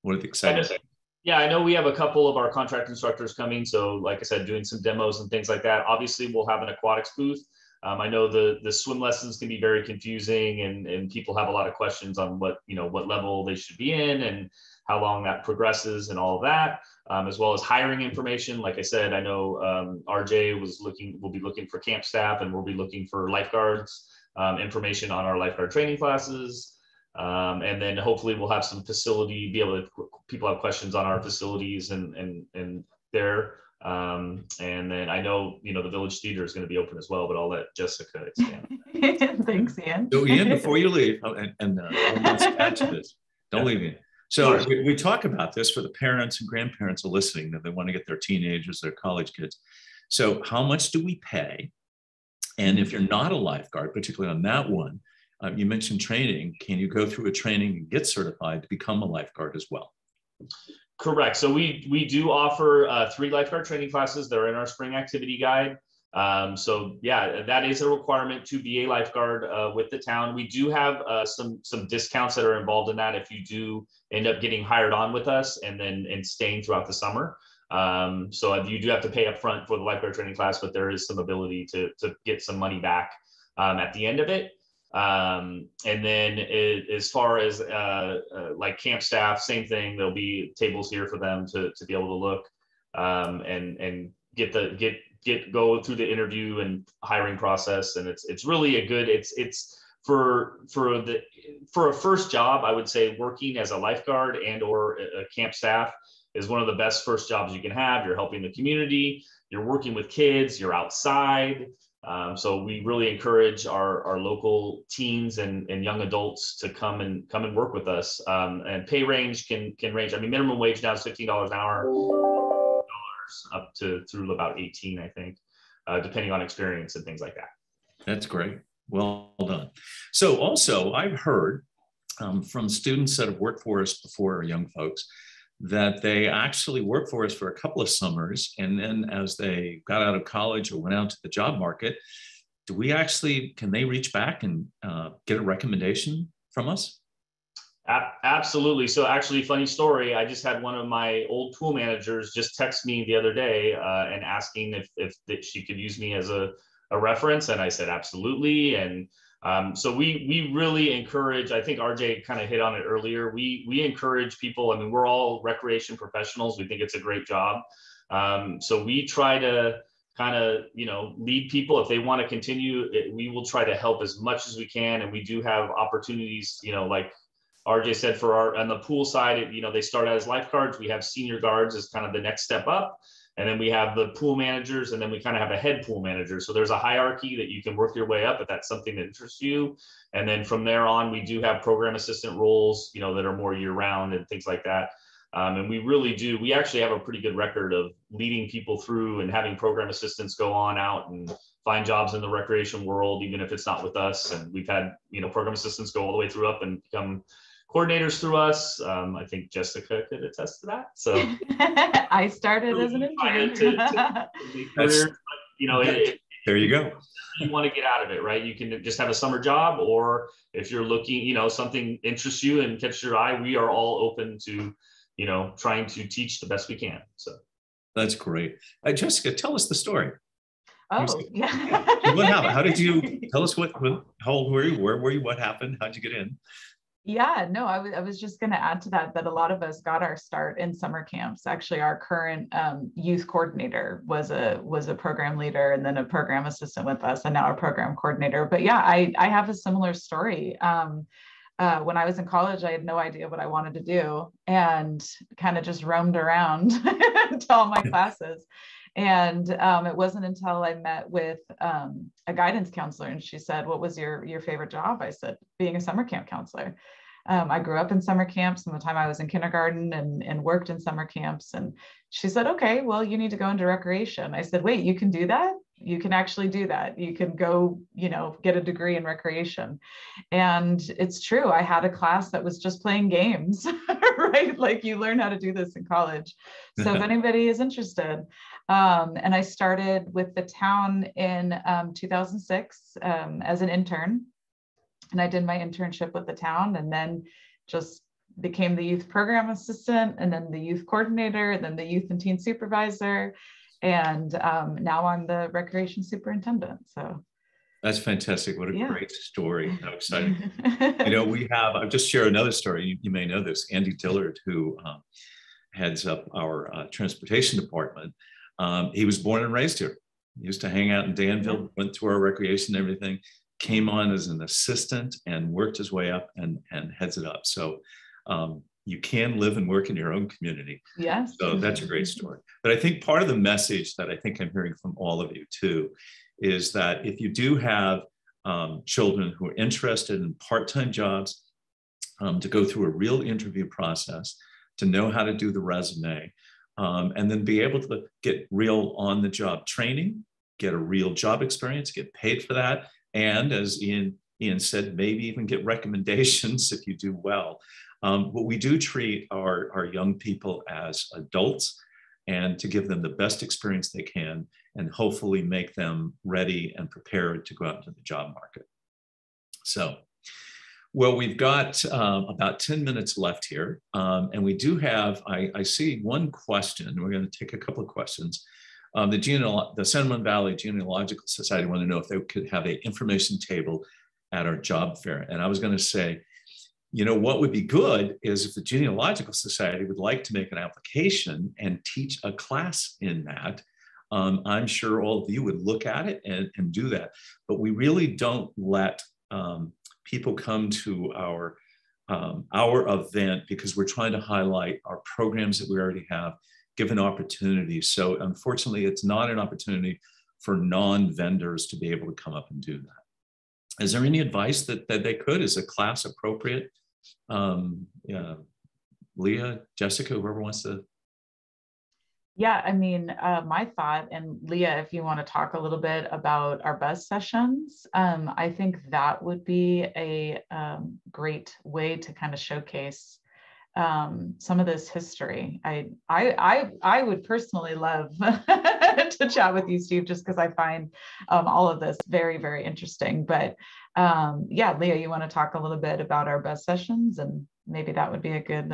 What are the exciting things? Yeah, I know we have a couple of our contract instructors coming. So like I said, doing some demos and things like that. Obviously, we'll have an aquatics booth. I know the swim lessons can be very confusing and people have a lot of questions on what level they should be in and how long that progresses and all of that, as well as hiring information. Like I said, I know RJ will be looking for camp staff and we'll be looking for lifeguards, information on our lifeguard training classes. And then hopefully we'll have some people have questions on our facilities and there. And then I know, the Village Theater is going to be open as well, but I'll let Jessica expand. Thanks, Ian. So Ian, before you leave, let's add to this. Don't leave me. So we talk about this for the parents and grandparents are listening that they want to get their teenagers, their college kids. So how much do we pay? And if you're not a lifeguard, particularly on that one, you mentioned training. Can you go through a training and get certified to become a lifeguard as well? Correct. So we do offer 3 lifeguard training classes. They're in our spring activity guide. So yeah, that is a requirement to be a lifeguard with the town. We do have some discounts that are involved in that if you do end up getting hired on with us and staying throughout the summer. So you do have to pay up front for the lifeguard training class, but there is some ability to get some money back at the end of it. And then as far as like camp staff, same thing. There'll be tables here for them to be able to look and go through the interview and hiring process. And it's really a good, it's for a first job, I would say working as a lifeguard and or a camp staff is one of the best first jobs you can have. You're helping the community, you're working with kids, you're outside. So we really encourage our local teens and young adults to come and work with us. And pay range can range. I mean, minimum wage now is $15 an hour, up to through about 18, I think, depending on experience and things like that. That's great. Well done. So also, I've heard from students that have worked for us before, or young folks, that they actually worked for us for a couple of summers, and then as they got out of college or went out to the job market, can they reach back and get a recommendation from us? Absolutely. So actually, funny story, I just had one of my old pool managers just text me the other day and asking if she could use me as a reference, and I said absolutely. And so we really encourage, I think RJ kind of hit on it earlier, we encourage people. I mean, we're all recreation professionals. We think it's a great job. So we try to kind of, lead people. If they want to continue, we will try to help as much as we can. And we do have opportunities, like RJ said, on the pool side, they start out as lifeguards. We have senior guards as kind of the next step up. And then we have the pool managers, and then we kind of have a head pool manager. So there's a hierarchy that you can work your way up if that's something that interests you. And then from there on, we do have program assistant roles, that are more year round and things like that. And we really do. We actually have a pretty good record of leading people through and having program assistants go on out and find jobs in the recreation world, even if it's not with us. And we've had, program assistants go all the way through up and become coordinators through us. I think Jessica could attest to that. So I started as an intern. There you go. You want to get out of it, right? You can just have a summer job, or if you're looking, something interests you and catches your eye, we are all open to, trying to teach the best we can. So that's great. Jessica, tell us the story. Oh, yeah. What happened? How did you tell us how old were you? Where were you? What happened? How'd you get in? Yeah, no, I was just going to add to that a lot of us got our start in summer camps. Actually, our current youth coordinator was a program leader, and then a program assistant with us, and now a program coordinator. But yeah, I have a similar story. When I was in college, I had no idea what I wanted to do, and kind of just roamed around to all my classes. And it wasn't until I met with a guidance counselor, and she said, "What was your favorite job?" I said, "Being a summer camp counselor." I grew up in summer camps from the time I was in kindergarten and worked in summer camps. And she said, "Okay, well, you need to go into recreation." I said, "Wait, you can do that? You can actually do that. You can go, get a degree in recreation." And it's true. I had a class that was just playing games, right? Like, you learn how to do this in college. So if anybody is interested, and I started with the town in 2006 as an intern. And I did my internship with the town, and then just became the youth program assistant, and then the youth coordinator, and then the youth and teen supervisor. And now I'm the recreation superintendent. So that's fantastic. What a great story. How exciting. I'll just share another story. You may know this. Andy Dillard, who heads up our transportation department, he was born and raised here. He used to hang out in Danville, went to our recreation and everything, came on as an assistant and worked his way up and heads it up. So you can live and work in your own community. Yes. So that's a great story. But I think part of the message that I think I'm hearing from all of you too is that if you do have children who are interested in part-time jobs, to go through a real interview process, to know how to do the resume, and then be able to get real on-the-job training, get a real job experience, get paid for that, and as Ian said, maybe even get recommendations if you do well. But we do treat our young people as adults, and to give them the best experience they can, and hopefully make them ready and prepared to go out into the job market. So, well, we've got about 10 minutes left here, and we do have, I see one question. We're going to take a couple of questions. The San Juan Valley Genealogical Society wanted to know if they could have an information table at our job fair. And I was going to say, what would be good is if the Genealogical Society would like to make an application and teach a class in that. I'm sure all of you would look at it and do that. But we really don't let people come to our event because we're trying to highlight our programs that we already have, given opportunities. So unfortunately, it's not an opportunity for non-vendors to be able to come up and do that. Is there any advice that they could? Is a class appropriate? Yeah, Leah, Jessica, whoever wants to. Yeah, I mean, my thought, and Leah, if you want to talk a little bit about our buzz sessions, I think that would be a great way to kind of showcase some of this history. I would personally love to chat with you, Steve, just because I find all of this very, very interesting. But yeah, Leah, you want to talk a little bit about our buzz sessions, and maybe that would be a good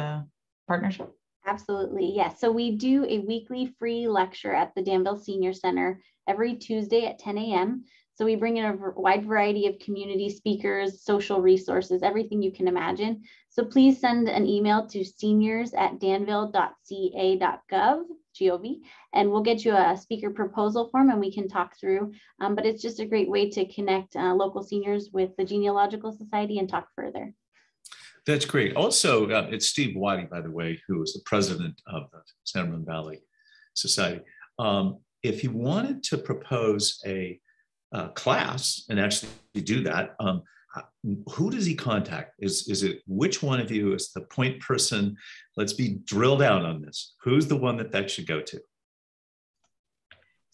partnership. Absolutely. Yes. So we do a weekly free lecture at the Danville Senior Center every Tuesday at 10 a.m. So we bring in a wide variety of community speakers, social resources, everything you can imagine. So please send an email to seniors@danville.ca.gov, and we'll get you a speaker proposal form and we can talk through. But it's just a great way to connect local seniors with the Genealogical Society and talk further. That's great. Also, it's Steve Whitey, by the way, who is the president of the San Ramon Valley Society. If you wanted to propose a class and actually do that, who does he contact? Is it, which one of you is the point person? Let's be drilled out on this. Who's the one that should go to?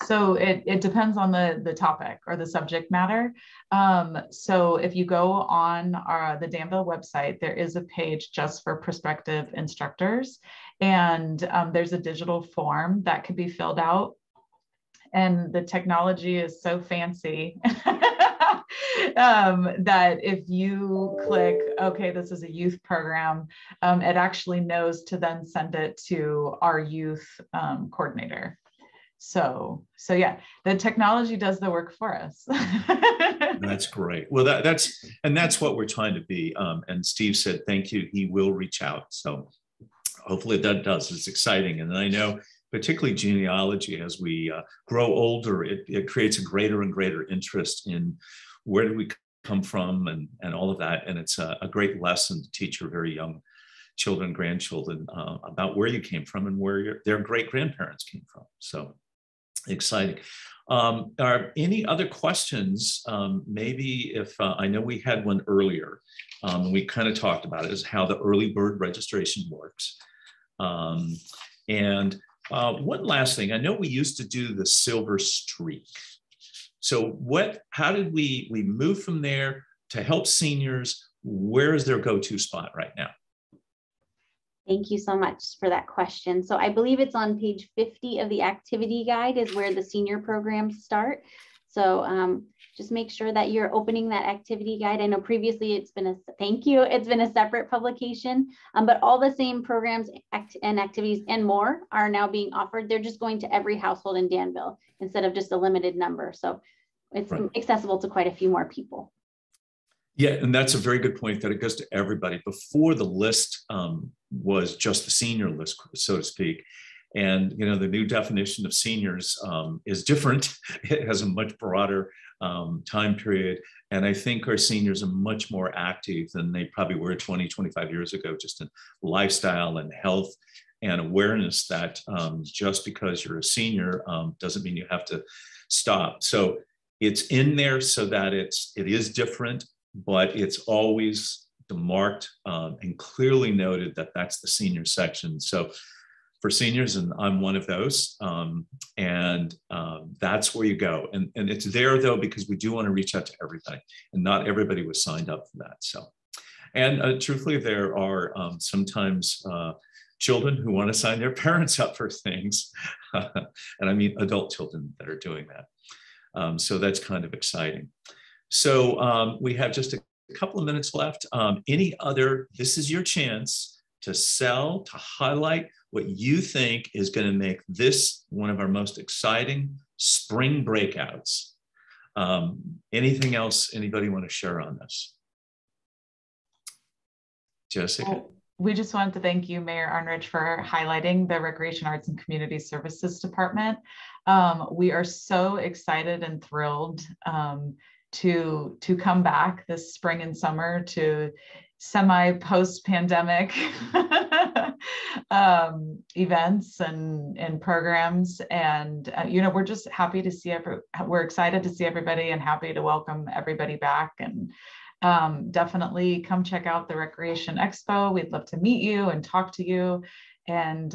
So it depends on the topic or the subject matter. So if you go on the Danville website, there is a page just for prospective instructors. And there's a digital form that could be filled out. And the technology is so fancy that if you click, okay, this is a youth program, it actually knows to then send it to our youth coordinator. So yeah, the technology does the work for us. That's great. Well, that's what we're trying to be. And Steve said, thank you. He will reach out. So hopefully that does. It's exciting. And I know particularly genealogy, as we grow older, it creates a greater and greater interest in where do we come from and all of that. And it's a great lesson to teach your very young children, grandchildren about where you came from and where their great grandparents came from. So exciting. Are any other questions? Maybe if I know we had one earlier, we kind of talked about it, is how the early bird registration works. And one last thing, I know we used to do the silver streak. So how did we move from there to help seniors? Where is their go-to spot right now? Thank you so much for that question. So I believe it's on page 50 of the activity guide is where the senior programs start. So just make sure that you're opening that activity guide. I know previously it's been a separate publication, but all the same programs and activities and more are now being offered. They're just going to every household in Danville instead of just a limited number. So it's accessible to quite a few more people. Yeah, and that's a very good point, that it goes to everybody. Before, the list was just the senior list, so to speak. And the new definition of seniors is different. It has a much broader time period. And I think our seniors are much more active than they probably were 20, 25 years ago, just in lifestyle and health and awareness that just because you're a senior doesn't mean you have to stop. So it's in there so that it is different, but it's always marked and clearly noted that that's the senior section. So for seniors, and I'm one of those, and that's where you go. And it's there though, because we do want to reach out to everybody, and not everybody was signed up for that. So, and truthfully, there are sometimes children who want to sign their parents up for things. And I mean adult children that are doing that. So that's kind of exciting. So we have just a couple of minutes left. This is your chance to sell, to highlight what you think is going to make this one of our most exciting spring breakouts. Anything else anybody want to share on this? Jessica? We just wanted to thank you, Mayor Arnerich, for highlighting the Recreation Arts and Community Services Department. We are so excited and thrilled to come back this spring and summer to semi post-pandemic events and programs. And, we're just happy to see we're excited to see everybody and happy to welcome everybody back. And definitely come check out the Recreation Expo. We'd love to meet you and talk to you and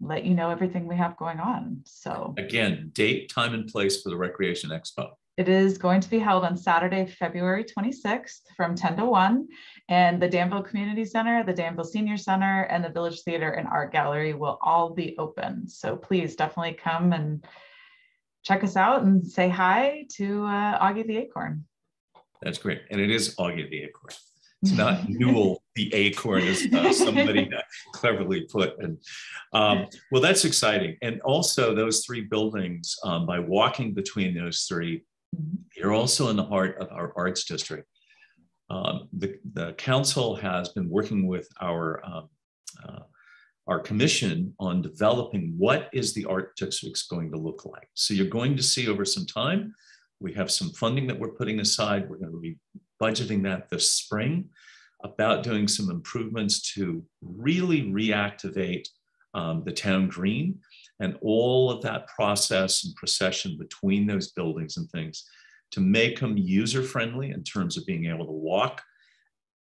let you know everything we have going on. So again, date, time, and place for the Recreation Expo. It is going to be held on Saturday, February 26th from 10 to 1. And the Danville Community Center, the Danville Senior Center, and the Village Theater and Art Gallery will all be open. So please definitely come and check us out and say hi to Augie the Acorn. That's great. And it is Augie the Acorn. It's not Newell the Acorn, as somebody cleverly put. And well, that's exciting. And also those three buildings, by walking between those three, you're also in the heart of our arts district. The council has been working with our commission on developing what is the art district's going to look like. So you're going to see over some time, we have some funding that we're putting aside. We're going to be budgeting that this spring about doing some improvements to really reactivate the town green and all of that process and procession between those buildings and things to make them user-friendly in terms of being able to walk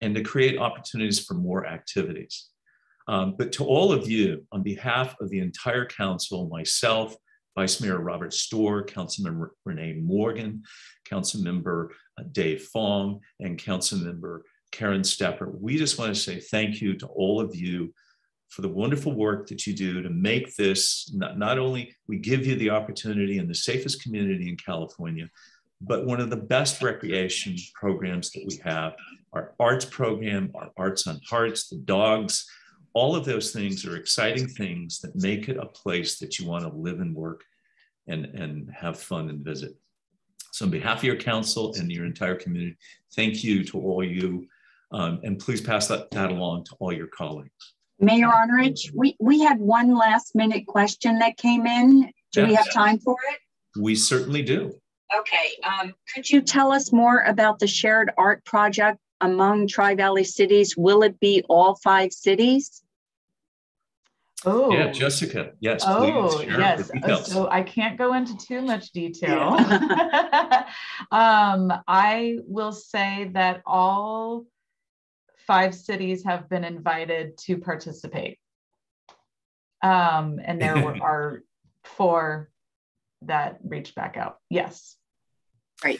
and to create opportunities for more activities. But to all of you, on behalf of the entire council, myself, Vice Mayor Robert Storr, Councilmember Renee Morgan, Councilmember Dave Fong, and Councilmember Karen Stepper, we just want to say thank you to all of you for the wonderful work that you do to make this, not only we give you the opportunity in the safest community in California, but one of the best recreation programs that we have, our arts program, our Arts on Hearts, the dogs, all of those things are exciting things that make it a place that you want to live and work and have fun and visit. So on behalf of your council and your entire community, thank you to all you, and please pass that along to all your colleagues. Mayor Arnerich, we had one last minute question that came in. Do we have time for it? We certainly do. Okay, could you tell us more about the shared art project among Tri-Valley cities? Will it be all 5 cities? Oh, yeah, Jessica. Yes, oh, please share yes. the details. So I can't go into too much detail. Yeah. I will say that all 5 cities have been invited to participate. And there are 4 that reached back out. Yes. Right.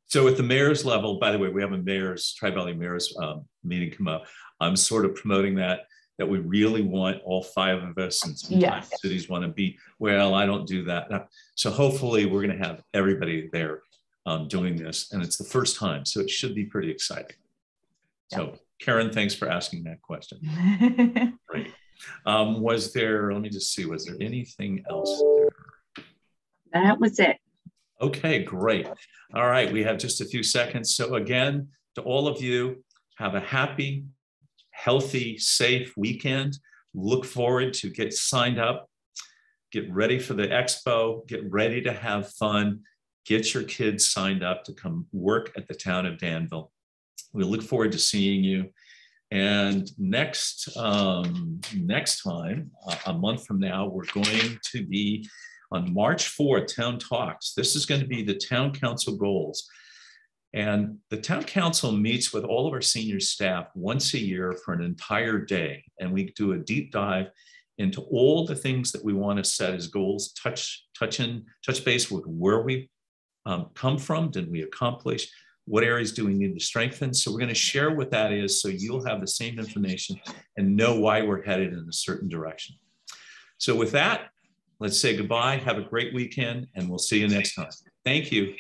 So at the mayor's level, by the way, we have a Tri-Valley Mayor's meeting come up. I'm sort of promoting that we really want all 5 of us, and sometimes cities want to be, well, I don't do that. So hopefully we're going to have everybody there doing this, and it's the first time, so it should be pretty exciting. So Karen, thanks for asking that question. Great. Was there, let me just see, was there anything else there? That was it. Okay, great. All right, we have just a few seconds. So again, to all of you, have a happy, healthy, safe weekend. Look forward to get signed up, get ready for the expo, get ready to have fun, get your kids signed up to come work at the town of Danville. We look forward to seeing you. And next time, a month from now, we're going to be on March 4th, Town Talks. This is going to be the Town Council goals. And the Town Council meets with all of our senior staff once a year for an entire day. And we do a deep dive into all the things that we want to set as goals, touch base with where we come from, did we accomplish, what areas do we need to strengthen? So we're going to share what that is so you'll have the same information and know why we're headed in a certain direction. So with that, let's say goodbye, have a great weekend, and we'll see you next time. Thank you.